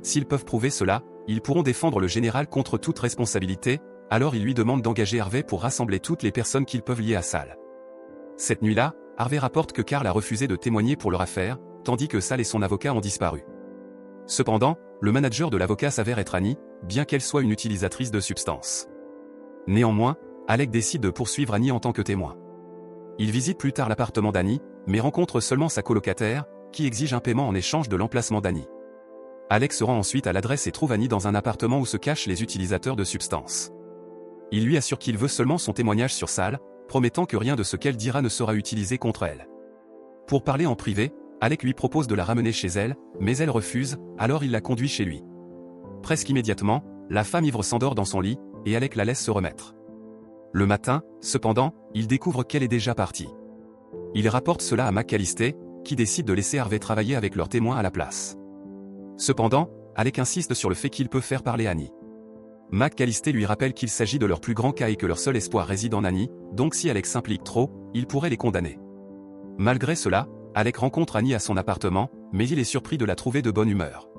S'ils peuvent prouver cela, ils pourront défendre le général contre toute responsabilité, alors il lui demande d'engager Harvey pour rassembler toutes les personnes qu'ils peuvent lier à Sal. Cette nuit-là, Harvey rapporte que Carl a refusé de témoigner pour leur affaire, tandis que Sal et son avocat ont disparu. Cependant, le manager de l'avocat s'avère être Annie, bien qu'elle soit une utilisatrice de substances. Néanmoins, Alec décide de poursuivre Annie en tant que témoin. Il visite plus tard l'appartement d'Annie, mais rencontre seulement sa colocataire, qui exige un paiement en échange de l'emplacement d'Annie. Alec se rend ensuite à l'adresse et trouve Annie dans un appartement où se cachent les utilisateurs de substances. Il lui assure qu'il veut seulement son témoignage sur Sal, promettant que rien de ce qu'elle dira ne sera utilisé contre elle. Pour parler en privé, Alec lui propose de la ramener chez elle, mais elle refuse, alors il la conduit chez lui. Presque immédiatement, la femme ivre s'endort dans son lit, et Alec la laisse se remettre. Le matin, cependant, il découvre qu'elle est déjà partie. Il rapporte cela à McAllister, qui décide de laisser Harvey travailler avec leur témoin à la place. Cependant, Alec insiste sur le fait qu'il peut faire parler Annie. McAllister lui rappelle qu'il s'agit de leur plus grand cas et que leur seul espoir réside en Annie, donc si Alec s'implique trop, il pourrait les condamner. Malgré cela, Alec rencontre Annie à son appartement, mais il est surpris de la trouver de bonne humeur.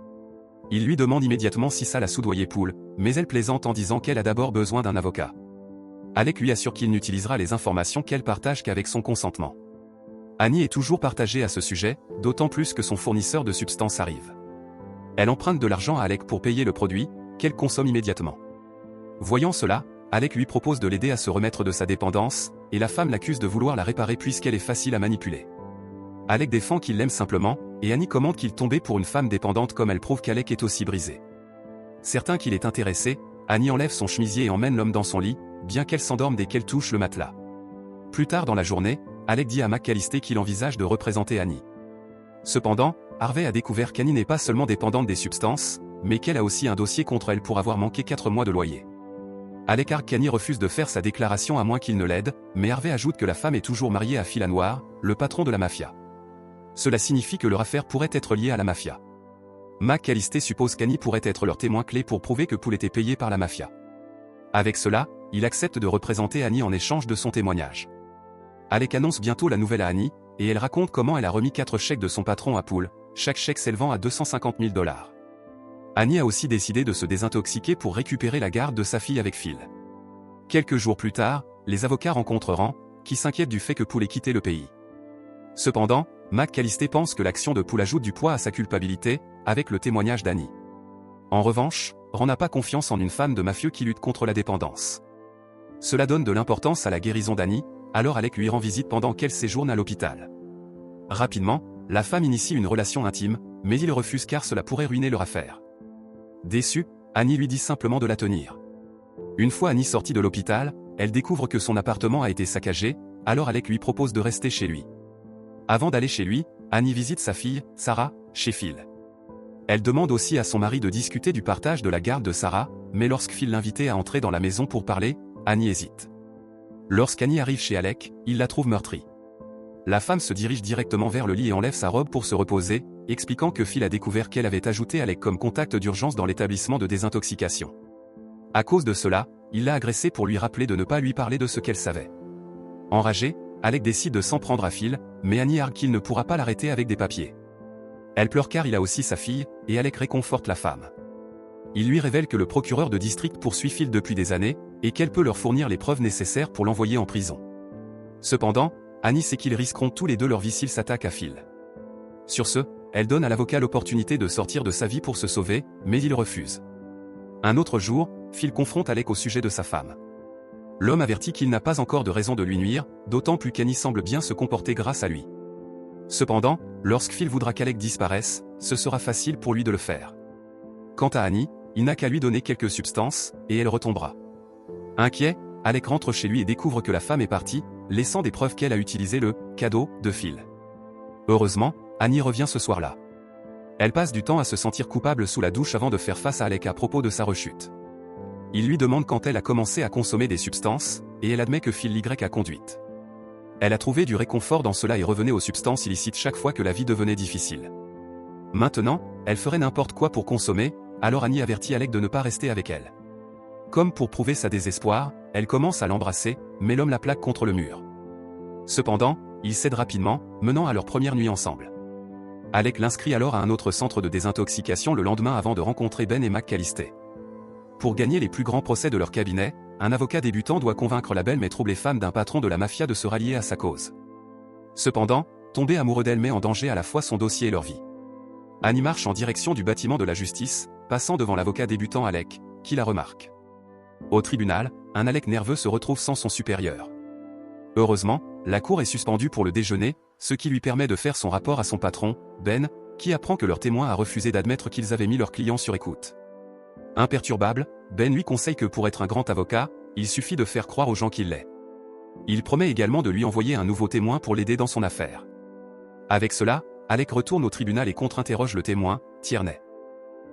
Il lui demande immédiatement si Sal a soudoyé Poole, mais elle plaisante en disant qu'elle a d'abord besoin d'un avocat. Alec lui assure qu'il n'utilisera les informations qu'elle partage qu'avec son consentement. Annie est toujours partagée à ce sujet, d'autant plus que son fournisseur de substances arrive. Elle emprunte de l'argent à Alec pour payer le produit, qu'elle consomme immédiatement. Voyant cela, Alec lui propose de l'aider à se remettre de sa dépendance, et la femme l'accuse de vouloir la réparer puisqu'elle est facile à manipuler. Alec défend qu'il l'aime simplement, et Annie commente qu'il tombait pour une femme dépendante comme elle prouve qu'Alec est aussi brisé. Certain qu'il est intéressé, Annie enlève son chemisier et emmène l'homme dans son lit, bien qu'elle s'endorme dès qu'elle touche le matelas. Plus tard dans la journée, Alec dit à McAllister qu'il envisage de représenter Annie. Cependant, Harvey a découvert qu'Annie n'est pas seulement dépendante des substances, mais qu'elle a aussi un dossier contre elle pour avoir manqué 4 mois de loyer. Alec argue qu'Annie refuse de faire sa déclaration à moins qu'il ne l'aide, mais Harvey ajoute que la femme est toujours mariée à Phil Anwar, le patron de la mafia. Cela signifie que leur affaire pourrait être liée à la mafia. McAllister suppose qu'Annie pourrait être leur témoin clé pour prouver que Poole était payé par la mafia. Avec cela, il accepte de représenter Annie en échange de son témoignage. Alec annonce bientôt la nouvelle à Annie, et elle raconte comment elle a remis 4 chèques de son patron à Poole, chaque chèque s'élevant à 250 000 $. Annie a aussi décidé de se désintoxiquer pour récupérer la garde de sa fille avec Phil. Quelques jours plus tard, les avocats rencontrent Rand, qui s'inquiète du fait que Poole ait quitté le pays. Cependant, McAllister pense que l'action de Poole ajoute du poids à sa culpabilité, avec le témoignage d'Annie. En revanche, Rand n'a pas confiance en une femme de mafieux qui lutte contre la dépendance. Cela donne de l'importance à la guérison d'Annie, alors Alec lui rend visite pendant qu'elle séjourne à l'hôpital. Rapidement, la femme initie une relation intime, mais il refuse car cela pourrait ruiner leur affaire. Déçue, Annie lui dit simplement de la tenir. Une fois Annie sortie de l'hôpital, elle découvre que son appartement a été saccagé, alors Alec lui propose de rester chez lui. Avant d'aller chez lui, Annie visite sa fille, Sarah, chez Phil. Elle demande aussi à son mari de discuter du partage de la garde de Sarah, mais lorsque Phil l'invitait à entrer dans la maison pour parler, Annie hésite. Lorsqu'Annie arrive chez Alec, il la trouve meurtrie. La femme se dirige directement vers le lit et enlève sa robe pour se reposer, expliquant que Phil a découvert qu'elle avait ajouté Alec comme contact d'urgence dans l'établissement de désintoxication. À cause de cela, il l'a agressée pour lui rappeler de ne pas lui parler de ce qu'elle savait. Enragé, Alec décide de s'en prendre à Phil, mais Annie argue qu'il ne pourra pas l'arrêter avec des papiers. Elle pleure car il a aussi sa fille, et Alec réconforte la femme. Il lui révèle que le procureur de district poursuit Phil depuis des années, et qu'elle peut leur fournir les preuves nécessaires pour l'envoyer en prison. Cependant, Annie sait qu'ils risqueront tous les deux leur vie s'ils s'attaquent à Phil. Sur ce, elle donne à l'avocat l'opportunité de sortir de sa vie pour se sauver, mais il refuse. Un autre jour, Phil confronte Alec au sujet de sa femme. L'homme avertit qu'il n'a pas encore de raison de lui nuire, d'autant plus qu'Annie semble bien se comporter grâce à lui. Cependant, lorsque Phil voudra qu'Alec disparaisse, ce sera facile pour lui de le faire. Quant à Annie, il n'a qu'à lui donner quelques substances, et elle retombera. Inquiet, Alec rentre chez lui et découvre que la femme est partie, laissant des preuves qu'elle a utilisé le « cadeau » de Phil. Heureusement, Annie revient ce soir-là. Elle passe du temps à se sentir coupable sous la douche avant de faire face à Alec à propos de sa rechute. Il lui demande quand elle a commencé à consommer des substances, et elle admet que Phil l'Y a conduite. Elle a trouvé du réconfort dans cela et revenait aux substances illicites chaque fois que la vie devenait difficile. Maintenant, elle ferait n'importe quoi pour consommer, alors Annie avertit Alec de ne pas rester avec elle. Comme pour prouver sa désespoir, elle commence à l'embrasser, mais l'homme la plaque contre le mur. Cependant, ils cèdent rapidement, menant à leur première nuit ensemble. Alec l'inscrit alors à un autre centre de désintoxication le lendemain avant de rencontrer Ben et McAllister. Pour gagner les plus grands procès de leur cabinet, un avocat débutant doit convaincre la belle mais troublée femme d'un patron de la mafia de se rallier à sa cause. Cependant, tomber amoureux d'elle met en danger à la fois son dossier et leur vie. Annie marche en direction du bâtiment de la justice, passant devant l'avocat débutant Alec, qui la remarque. Au tribunal, un Alec nerveux se retrouve sans son supérieur. Heureusement, la cour est suspendue pour le déjeuner, ce qui lui permet de faire son rapport à son patron, Ben, qui apprend que leur témoin a refusé d'admettre qu'ils avaient mis leur client sur écoute. Imperturbable, Ben lui conseille que pour être un grand avocat, il suffit de faire croire aux gens qu'il l'est. Il promet également de lui envoyer un nouveau témoin pour l'aider dans son affaire. Avec cela, Alec retourne au tribunal et contre-interroge le témoin, Tierney.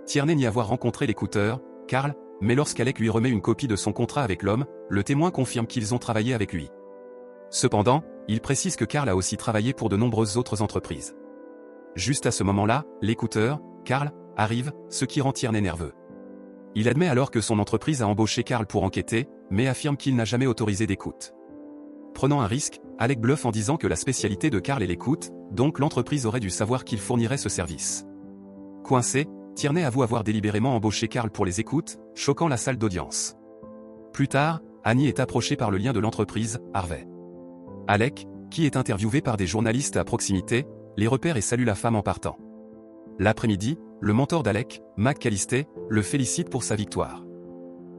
Tierney nie avoir rencontré l'écouteur, Carl, mais lorsqu'Alec lui remet une copie de son contrat avec l'homme, le témoin confirme qu'ils ont travaillé avec lui. Cependant, il précise que Carl a aussi travaillé pour de nombreuses autres entreprises. Juste à ce moment-là, l'écouteur, Carl, arrive, ce qui rend Tierney nerveux. Il admet alors que son entreprise a embauché Carl pour enquêter, mais affirme qu'il n'a jamais autorisé d'écoute. Prenant un risque, Alec bluffe en disant que la spécialité de Carl est l'écoute, donc l'entreprise aurait dû savoir qu'il fournirait ce service. Coincé, Tierney avoue avoir délibérément embauché Carl pour les écoutes, choquant la salle d'audience. Plus tard, Annie est approchée par le lien de l'entreprise, Harvey. Alec, qui est interviewé par des journalistes à proximité, les repère et salue la femme en partant. L'après-midi, le mentor d'Alec, McAllister, le félicite pour sa victoire.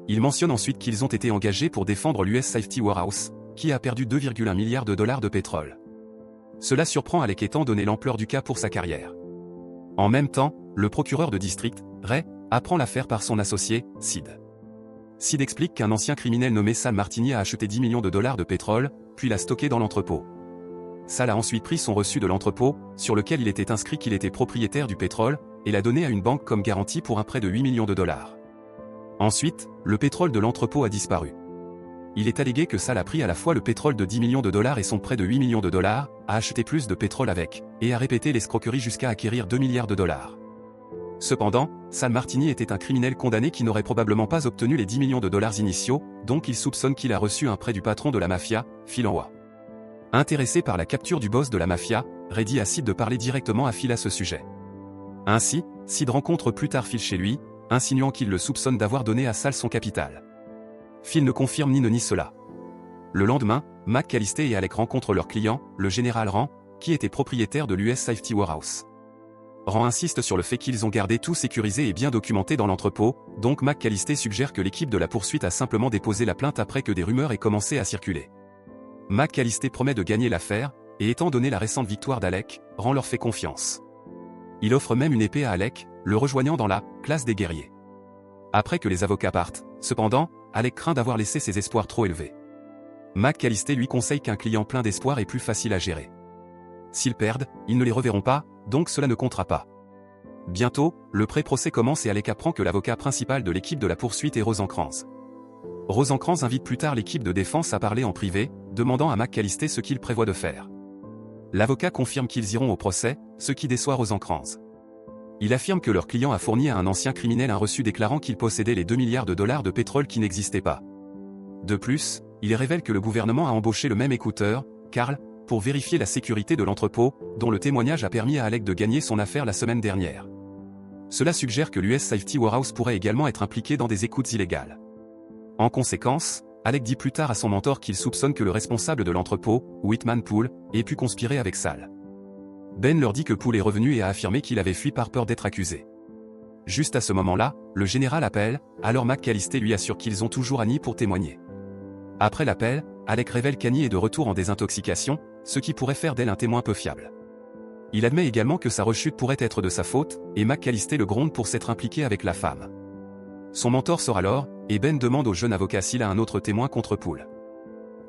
Il mentionne ensuite qu'ils ont été engagés pour défendre l'US Safety Warehouse, qui a perdu 2,1 milliards de dollars de pétrole. Cela surprend Alec étant donné l'ampleur du cas pour sa carrière. En même temps, le procureur de district, Ray, apprend l'affaire par son associé, Sid. Sid explique qu'un ancien criminel nommé Sal Martini a acheté 10 millions de dollars de pétrole, puis l'a stocké dans l'entrepôt. Sal a ensuite pris son reçu de l'entrepôt, sur lequel il était inscrit qu'il était propriétaire du pétrole, et l'a donné à une banque comme garantie pour un prêt de 8 millions de dollars. Ensuite, le pétrole de l'entrepôt a disparu. Il est allégué que Sal a pris à la fois le pétrole de 10 millions de dollars et son prêt de 8 millions de dollars, a acheté plus de pétrole avec, et a répété l'escroquerie jusqu'à acquérir 2 milliards de dollars. Cependant, Sal Martini était un criminel condamné qui n'aurait probablement pas obtenu les 10 millions de dollars initiaux, donc il soupçonne qu'il a reçu un prêt du patron de la mafia, Phil Anwa. Intéressé par la capture du boss de la mafia, Ray dit à Sid de parler directement à Phil à ce sujet. Ainsi, Sid rencontre plus tard Phil chez lui, insinuant qu'il le soupçonne d'avoir donné à Sal son capital. Phil ne confirme ni ne nie cela. Le lendemain, McAllister et Alec rencontrent leur client, le général Rand, qui était propriétaire de l'US Safety Warehouse. Rand insiste sur le fait qu'ils ont gardé tout sécurisé et bien documenté dans l'entrepôt, donc McAllister suggère que l'équipe de la poursuite a simplement déposé la plainte après que des rumeurs aient commencé à circuler. McAllister promet de gagner l'affaire, et étant donné la récente victoire d'Alec, Rand leur fait confiance. Il offre même une épée à Alec, le rejoignant dans la « classe des guerriers ». Après que les avocats partent, cependant, Alec craint d'avoir laissé ses espoirs trop élevés. McAllister lui conseille qu'un client plein d'espoir est plus facile à gérer. S'ils perdent, ils ne les reverront pas, donc cela ne comptera pas. Bientôt, le pré-procès commence et Alec apprend que l'avocat principal de l'équipe de la poursuite est Rosencrantz. Rosencrantz invite plus tard l'équipe de défense à parler en privé, demandant à McAllister ce qu'il prévoit de faire. L'avocat confirme qu'ils iront au procès, ce qui déçoit Rosencrantz. Il affirme que leur client a fourni à un ancien criminel un reçu déclarant qu'il possédait les 2 milliards de dollars de pétrole qui n'existaient pas. De plus, il révèle que le gouvernement a embauché le même écouteur, Carl, pour vérifier la sécurité de l'entrepôt, dont le témoignage a permis à Alec de gagner son affaire la semaine dernière. Cela suggère que l'US Safety Warehouse pourrait également être impliqué dans des écoutes illégales. En conséquence, Alec dit plus tard à son mentor qu'il soupçonne que le responsable de l'entrepôt, Whitman Poole, ait pu conspirer avec Sal. Ben leur dit que Poole est revenu et a affirmé qu'il avait fui par peur d'être accusé. Juste à ce moment-là, le général appelle, alors McAllister lui assure qu'ils ont toujours Annie pour témoigner. Après l'appel, Alec révèle qu'Annie est de retour en désintoxication, ce qui pourrait faire d'elle un témoin peu fiable. Il admet également que sa rechute pourrait être de sa faute, et McAllister le gronde pour s'être impliqué avec la femme. Son mentor sort alors, et Ben demande au jeune avocat s'il a un autre témoin contre Poole.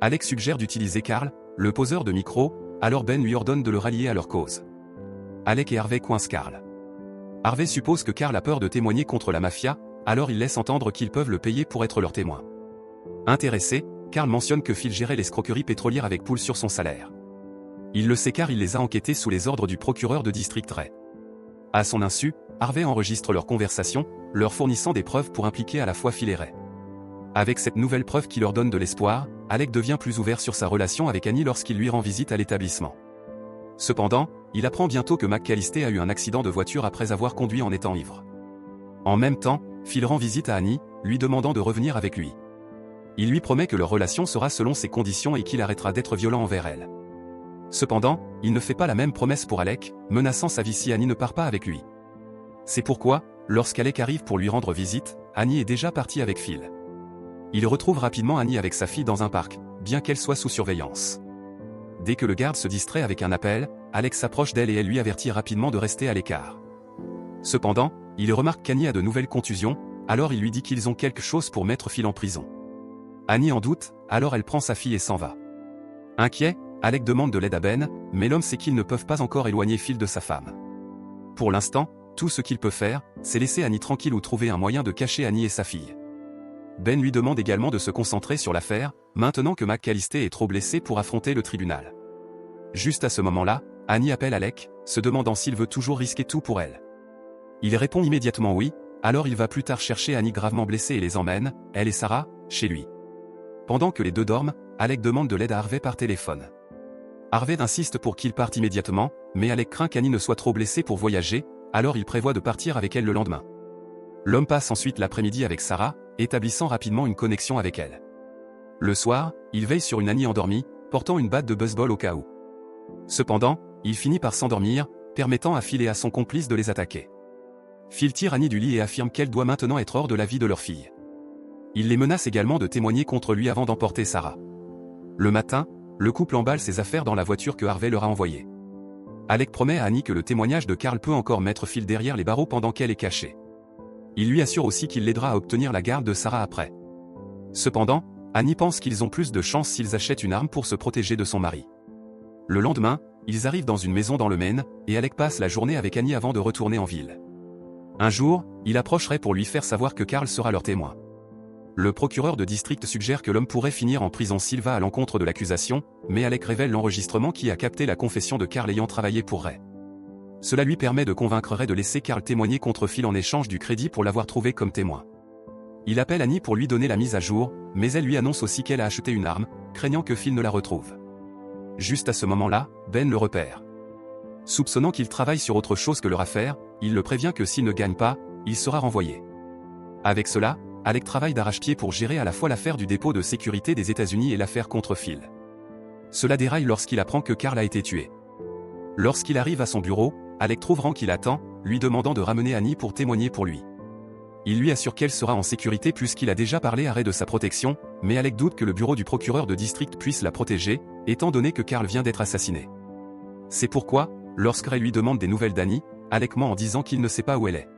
Alec suggère d'utiliser Carl, le poseur de micro, alors Ben lui ordonne de le rallier à leur cause. Alec et Harvey coincent Carl. Harvey suppose que Carl a peur de témoigner contre la mafia, alors il laisse entendre qu'ils peuvent le payer pour être leur témoin. Intéressé, Carl mentionne que Phil gérait l'escroquerie pétrolière avec Poole sur son salaire. Il le sait car il les a enquêtés sous les ordres du procureur de district Ray. À son insu, Harvey enregistre leur conversation, leur fournissant des preuves pour impliquer à la fois Phil et Ray. Avec cette nouvelle preuve qui leur donne de l'espoir, Alec devient plus ouvert sur sa relation avec Annie lorsqu'il lui rend visite à l'établissement. Cependant, il apprend bientôt que McAllister a eu un accident de voiture après avoir conduit en étant ivre. En même temps, Phil rend visite à Annie, lui demandant de revenir avec lui. Il lui promet que leur relation sera selon ses conditions et qu'il arrêtera d'être violent envers elle. Cependant, il ne fait pas la même promesse pour Alec, menaçant sa vie si Annie ne part pas avec lui. C'est pourquoi, lorsqu'Alec arrive pour lui rendre visite, Annie est déjà partie avec Phil. Il retrouve rapidement Annie avec sa fille dans un parc, bien qu'elle soit sous surveillance. Dès que le garde se distrait avec un appel, Alec s'approche d'elle et elle lui avertit rapidement de rester à l'écart. Cependant, il remarque qu'Annie a de nouvelles contusions, alors il lui dit qu'ils ont quelque chose pour mettre Phil en prison. Annie en doute, alors elle prend sa fille et s'en va. Inquiet, Alec demande de l'aide à Ben, mais l'homme sait qu'ils ne peuvent pas encore éloigner Phil de sa femme. Pour l'instant, tout ce qu'il peut faire, c'est laisser Annie tranquille ou trouver un moyen de cacher Annie et sa fille. Ben lui demande également de se concentrer sur l'affaire, maintenant que McAllister est trop blessé pour affronter le tribunal. Juste à ce moment-là, Annie appelle Alec, se demandant s'il veut toujours risquer tout pour elle. Il répond immédiatement oui, alors il va plus tard chercher Annie gravement blessée et les emmène, elle et Sarah, chez lui. Pendant que les deux dorment, Alec demande de l'aide à Harvey par téléphone. Harvey insiste pour qu'il parte immédiatement, mais Alec craint qu'Annie ne soit trop blessée pour voyager, alors il prévoit de partir avec elle le lendemain. L'homme passe ensuite l'après-midi avec Sarah, établissant rapidement une connexion avec elle. Le soir, il veille sur une Annie endormie, portant une batte de baseball au cas où. Cependant, il finit par s'endormir, permettant à Phil et à son complice de les attaquer. Phil tire Annie du lit et affirme qu'elle doit maintenant être hors de la vie de leur fille. Il les menace également de témoigner contre lui avant d'emporter Sarah. Le matin, le couple emballe ses affaires dans la voiture que Harvey leur a envoyée. Alec promet à Annie que le témoignage de Carl peut encore mettre Phil derrière les barreaux pendant qu'elle est cachée. Il lui assure aussi qu'il l'aidera à obtenir la garde de Sarah après. Cependant, Annie pense qu'ils ont plus de chance s'ils achètent une arme pour se protéger de son mari. Le lendemain, ils arrivent dans une maison dans le Maine, et Alec passe la journée avec Annie avant de retourner en ville. Un jour, il approcherait pour lui faire savoir que Carl sera leur témoin. Le procureur de district suggère que l'homme pourrait finir en prison s'il va à l'encontre de l'accusation, mais Alec révèle l'enregistrement qui a capté la confession de Carl ayant travaillé pour Ray. Cela lui permet de convaincre Ray de laisser Carl témoigner contre Phil en échange du crédit pour l'avoir trouvé comme témoin. Il appelle Annie pour lui donner la mise à jour, mais elle lui annonce aussi qu'elle a acheté une arme, craignant que Phil ne la retrouve. Juste à ce moment-là, Ben le repère. Soupçonnant qu'il travaille sur autre chose que leur affaire, il le prévient que s'il ne gagne pas, il sera renvoyé. Avec cela, Alec travaille d'arrache-pied pour gérer à la fois l'affaire du dépôt de sécurité des États-Unis et l'affaire contre Phil. Cela déraille lorsqu'il apprend que Carl a été tué. Lorsqu'il arrive à son bureau, Alec trouve Rand qui l'attend, lui demandant de ramener Annie pour témoigner pour lui. Il lui assure qu'elle sera en sécurité puisqu'il a déjà parlé à Ray de sa protection, mais Alec doute que le bureau du procureur de district puisse la protéger, étant donné que Carl vient d'être assassiné. C'est pourquoi, lorsque Ray lui demande des nouvelles d'Annie, Alec ment en disant qu'il ne sait pas où elle est.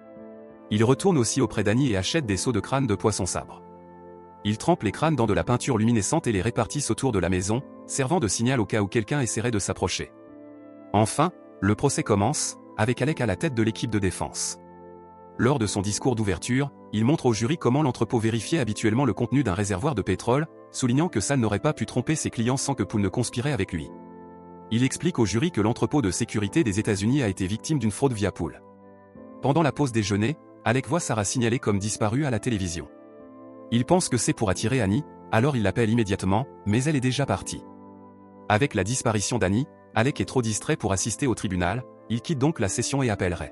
Il retourne aussi auprès d'Annie et achète des seaux de crâne de poisson sabre. Il trempe les crânes dans de la peinture luminescente et les répartissent autour de la maison, servant de signal au cas où quelqu'un essaierait de s'approcher. Enfin, le procès commence, avec Alec à la tête de l'équipe de défense. Lors de son discours d'ouverture, il montre au jury comment l'entrepôt vérifiait habituellement le contenu d'un réservoir de pétrole, soulignant que Sal n'aurait pas pu tromper ses clients sans que Poole ne conspirait avec lui. Il explique au jury que l'entrepôt de sécurité des États-Unis a été victime d'une fraude via Poole. Pendant la pause déjeuner, Alec voit Sarah signalée comme disparue à la télévision. Il pense que c'est pour attirer Annie, alors il l'appelle immédiatement, mais elle est déjà partie. Avec la disparition d'Annie, Alec est trop distrait pour assister au tribunal, il quitte donc la session et appelle Ray.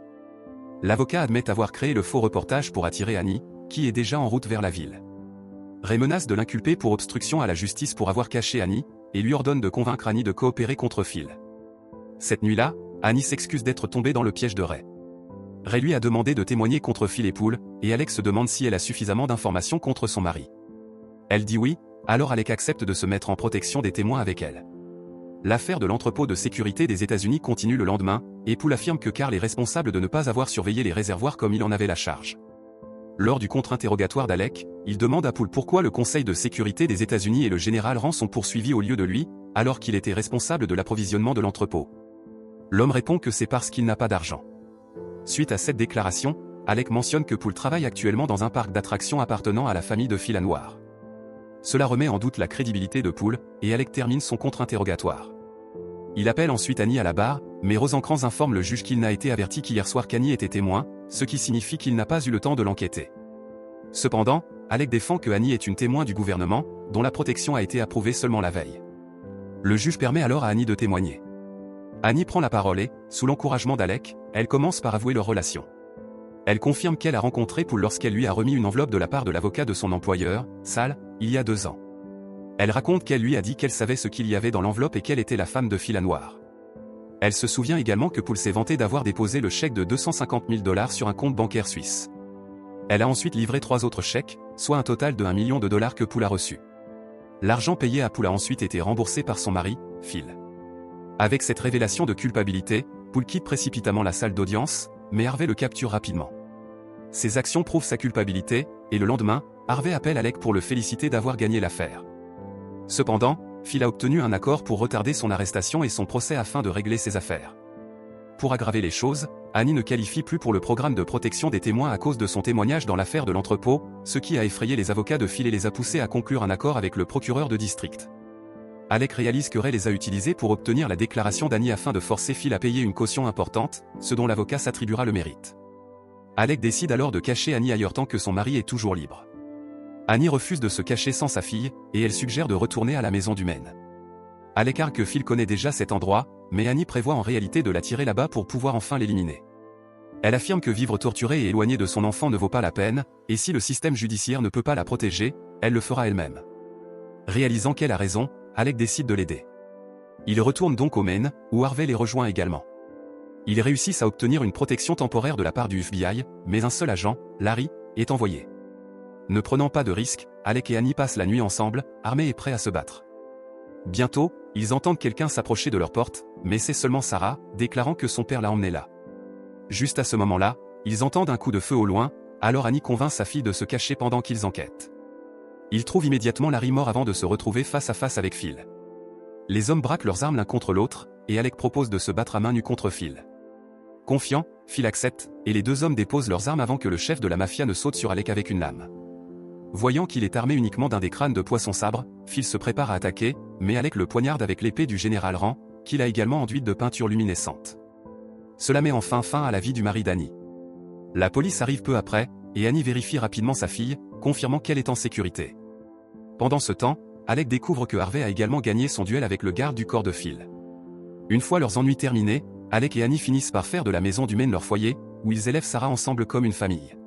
L'avocat admet avoir créé le faux reportage pour attirer Annie, qui est déjà en route vers la ville. Ray menace de l'inculper pour obstruction à la justice pour avoir caché Annie, et lui ordonne de convaincre Annie de coopérer contre Phil. Cette nuit-là, Annie s'excuse d'être tombée dans le piège de Ray. Ray lui a demandé de témoigner contre Phil et Poole, et Alec se demande si elle a suffisamment d'informations contre son mari. Elle dit oui, alors Alec accepte de se mettre en protection des témoins avec elle. L'affaire de l'entrepôt de sécurité des États-Unis continue le lendemain, et Poole affirme que Carl est responsable de ne pas avoir surveillé les réservoirs comme il en avait la charge. Lors du contre-interrogatoire d'Alec, il demande à Poole pourquoi le Conseil de sécurité des États-Unis et le général Rand sont poursuivis au lieu de lui, alors qu'il était responsable de l'approvisionnement de l'entrepôt. L'homme répond que c'est parce qu'il n'a pas d'argent. Suite à cette déclaration, Alec mentionne que Poole travaille actuellement dans un parc d'attractions appartenant à la famille de Phil Anwar. Cela remet en doute la crédibilité de Poole, et Alec termine son contre-interrogatoire. Il appelle ensuite Annie à la barre, mais Rosencrantz informe le juge qu'il n'a été averti qu'hier soir qu'Annie était témoin, ce qui signifie qu'il n'a pas eu le temps de l'enquêter. Cependant, Alec défend que Annie est une témoin du gouvernement, dont la protection a été approuvée seulement la veille. Le juge permet alors à Annie de témoigner. Annie prend la parole et, sous l'encouragement d'Alec, elle commence par avouer leur relation. Elle confirme qu'elle a rencontré Paul lorsqu'elle lui a remis une enveloppe de la part de l'avocat de son employeur, Sal, il y a 2 ans. Elle raconte qu'elle lui a dit qu'elle savait ce qu'il y avait dans l'enveloppe et qu'elle était la femme de Phil Anwar. Elle se souvient également que Paul s'est vanté d'avoir déposé le chèque de 250 000 $ sur un compte bancaire suisse. Elle a ensuite livré 3 autres chèques, soit un total de $1 million que Paul a reçu. L'argent payé à Paul a ensuite été remboursé par son mari, Phil. Avec cette révélation de culpabilité, Paul quitte précipitamment la salle d'audience, mais Harvey le capture rapidement. Ses actions prouvent sa culpabilité, et le lendemain, Harvey appelle Alec pour le féliciter d'avoir gagné l'affaire. Cependant, Phil a obtenu un accord pour retarder son arrestation et son procès afin de régler ses affaires. Pour aggraver les choses, Annie ne qualifie plus pour le programme de protection des témoins à cause de son témoignage dans l'affaire de l'entrepôt, ce qui a effrayé les avocats de Phil et les a poussés à conclure un accord avec le procureur de district. Alec réalise que Ray les a utilisés pour obtenir la déclaration d'Annie afin de forcer Phil à payer une caution importante, ce dont l'avocat s'attribuera le mérite. Alec décide alors de cacher Annie ailleurs tant que son mari est toujours libre. Annie refuse de se cacher sans sa fille, et elle suggère de retourner à la maison du Maine. Alec argue que Phil connaît déjà cet endroit, mais Annie prévoit en réalité de l'attirer là-bas pour pouvoir enfin l'éliminer. Elle affirme que vivre torturée et éloignée de son enfant ne vaut pas la peine, et si le système judiciaire ne peut pas la protéger, elle le fera elle-même. Réalisant qu'elle a raison, Alec décide de l'aider. Ils retournent donc au Maine, où Harvey les rejoint également. Ils réussissent à obtenir une protection temporaire de la part du FBI, mais un seul agent, Larry, est envoyé. Ne prenant pas de risques, Alec et Annie passent la nuit ensemble, armés et prêts à se battre. Bientôt, ils entendent quelqu'un s'approcher de leur porte, mais c'est seulement Sarah, déclarant que son père l'a emmenée là. Juste à ce moment-là, ils entendent un coup de feu au loin, alors Annie convainc sa fille de se cacher pendant qu'ils enquêtent. Ils trouvent immédiatement Larry mort avant de se retrouver face à face avec Phil. Les hommes braquent leurs armes l'un contre l'autre, et Alec propose de se battre à main nue contre Phil. Confiant, Phil accepte, et les 2 hommes déposent leurs armes avant que le chef de la mafia ne saute sur Alec avec une lame. Voyant qu'il est armé uniquement d'un des crânes de poisson-sabre, Phil se prépare à attaquer, mais Alec le poignarde avec l'épée du général Rand, qu'il a également enduite de peinture luminescente. Cela met enfin fin à la vie du mari d'Annie. La police arrive peu après, et Annie vérifie rapidement sa fille, confirmant qu'elle est en sécurité. Pendant ce temps, Alec découvre que Harvey a également gagné son duel avec le garde du corps de Phil. Une fois leurs ennuis terminés, Alec et Annie finissent par faire de la maison du Maine leur foyer, où ils élèvent Sarah ensemble comme une famille.